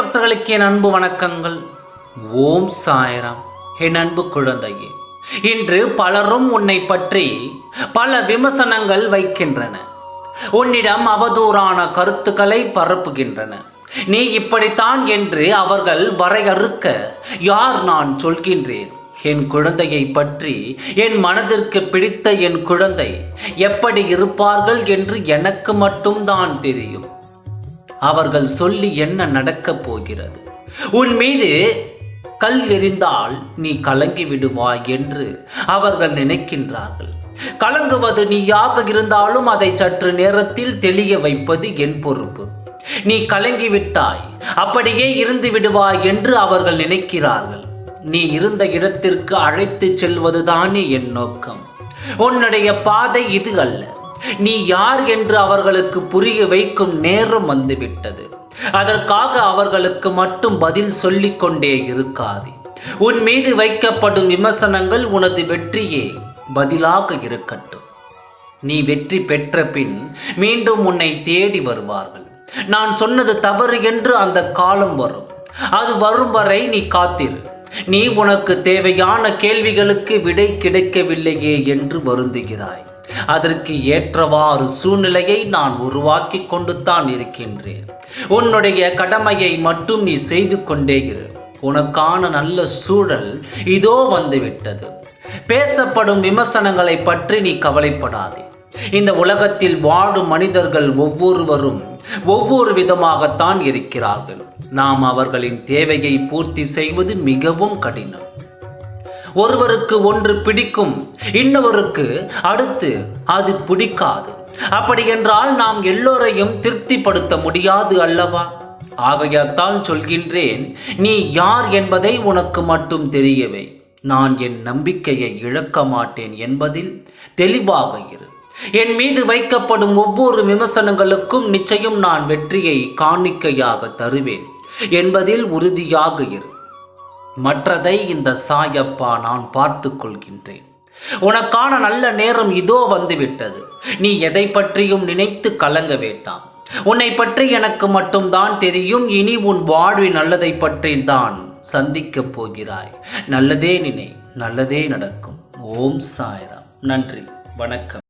பக்தர்களுக்கு என் அன்பு வணக்கங்கள். ஓம் சாய்ராம். என் அன்பு குழந்தையே, இன்று பலரும் உன்னை பற்றி பல விமர்சனங்கள் வைக்கின்றன. உன்னிடம் அவதூறான கருத்துக்களை பரப்புகின்றன. நீ இப்படித்தான் என்று அவர்கள் வரையறுக்க யார் நான் சொல்கின்றேன். என் குழந்தையை பற்றி என் மனதிற்கு பிடித்த என் குழந்தை எப்படி இருப்பார்கள் என்று எனக்கு மட்டும்தான் தெரியும். அவர்கள் சொல்லி என்ன நடக்கப் போகிறது? உன் மீது கல் எறிந்தால் நீ கலங்கி விடுவாய் என்று அவர்கள் நினைக்கின்றார்கள். கலங்குவது நீயாக இருந்தாலும் அதை சற்று நேரத்தில் தெளிய வைப்பது என் பொறுப்பு. நீ கலங்கிவிட்டாய், அப்படியே இருந்து விடுவாய் என்று அவர்கள் நினைக்கிறார்கள். நீ இருந்த இடத்திற்கு அழைத்து செல்வதுதானே என் நோக்கம். உன்னுடைய பாதை இது அல்ல. நீ யார் என்று அவர்களுக்கு புரிய வைக்கும் நேரம் வந்துவிட்டது. அதற்காக அவர்களுக்கு மட்டும் பதில் சொல்லிக் கொண்டே இருக்காது. உன் மீது வைக்கப்படும் விமர்சனங்கள் உனது வெற்றியே பதிலாக இருக்கட்டும். நீ வெற்றி பெற்ற பின் மீண்டும் உன்னை தேடி வருவார்கள். நான் சொன்னது தவறு என்று அந்த காலம் வரும். அது வரும் வரை நீ காத்திரு. நீ உனக்கு தேவையான கேள்விகளுக்கு விடை கிடைக்கவில்லையே என்று வருந்துகிறாய். அதற்கு ஏற்றவாறு சூழ்நிலையை நான் உருவாக்கி கொண்டு தான் இருக்கின்றேன். உன்னுடைய கடமையை மட்டும் நீ செய்து கொண்டே இரு. உனக்கான நல்ல சூழல் இதோ வந்துவிட்டது. பேசப்படும் விமர்சனங்களை பற்றி நீ கவலைப்படாதே. இந்த உலகத்தில் வாழும் மனிதர்கள் ஒவ்வொருவரும் ஒவ்வொரு விதமாகத்தான் இருக்கிறார்கள். நாம் அவர்களின் தேவையை பூர்த்தி செய்வது மிகவும் கடினம். ஒருவருக்கு ஒன்று பிடிக்கும், இன்னொருவருக்கு அடுத்து அது பிடிக்காது. அப்படி என்றால் நாம் எல்லோரையும் திருப்திப்படுத்த முடியாது அல்லவா? ஆகையாத்தான் சொல்கின்றேன், நீ யார் என்பதை உனக்கு மட்டும் தெரியவே. நான் என் நம்பிக்கையை இழக்க மாட்டேன் என்பதில் தெளிவாக இரு. என் மீது வைக்கப்படும் ஒவ்வொரு விமர்சனங்களுக்கும் நிச்சயம் நான் வெற்றியை காணிக்கையாக தருவேன் என்பதில் உறுதியாக இரு. மற்றதை இந்த சாயப்பா நான் பார்த்து கொள்கின்றேன். உனக்கான நல்ல நேரம் இதோ வந்துவிட்டது. நீ எதை பற்றியும் நினைத்து கலங்க வேண்டாம். உன்னை பற்றி எனக்கு மட்டும்தான் தெரியும். இனி உன் வாழ்வின் நல்லதை பற்றி தான் சந்திக்கப் போகிறாய். நல்லதே நினை, நல்லதே நடக்கும். ஓம் சாய்ராம். நன்றி, வணக்கம்.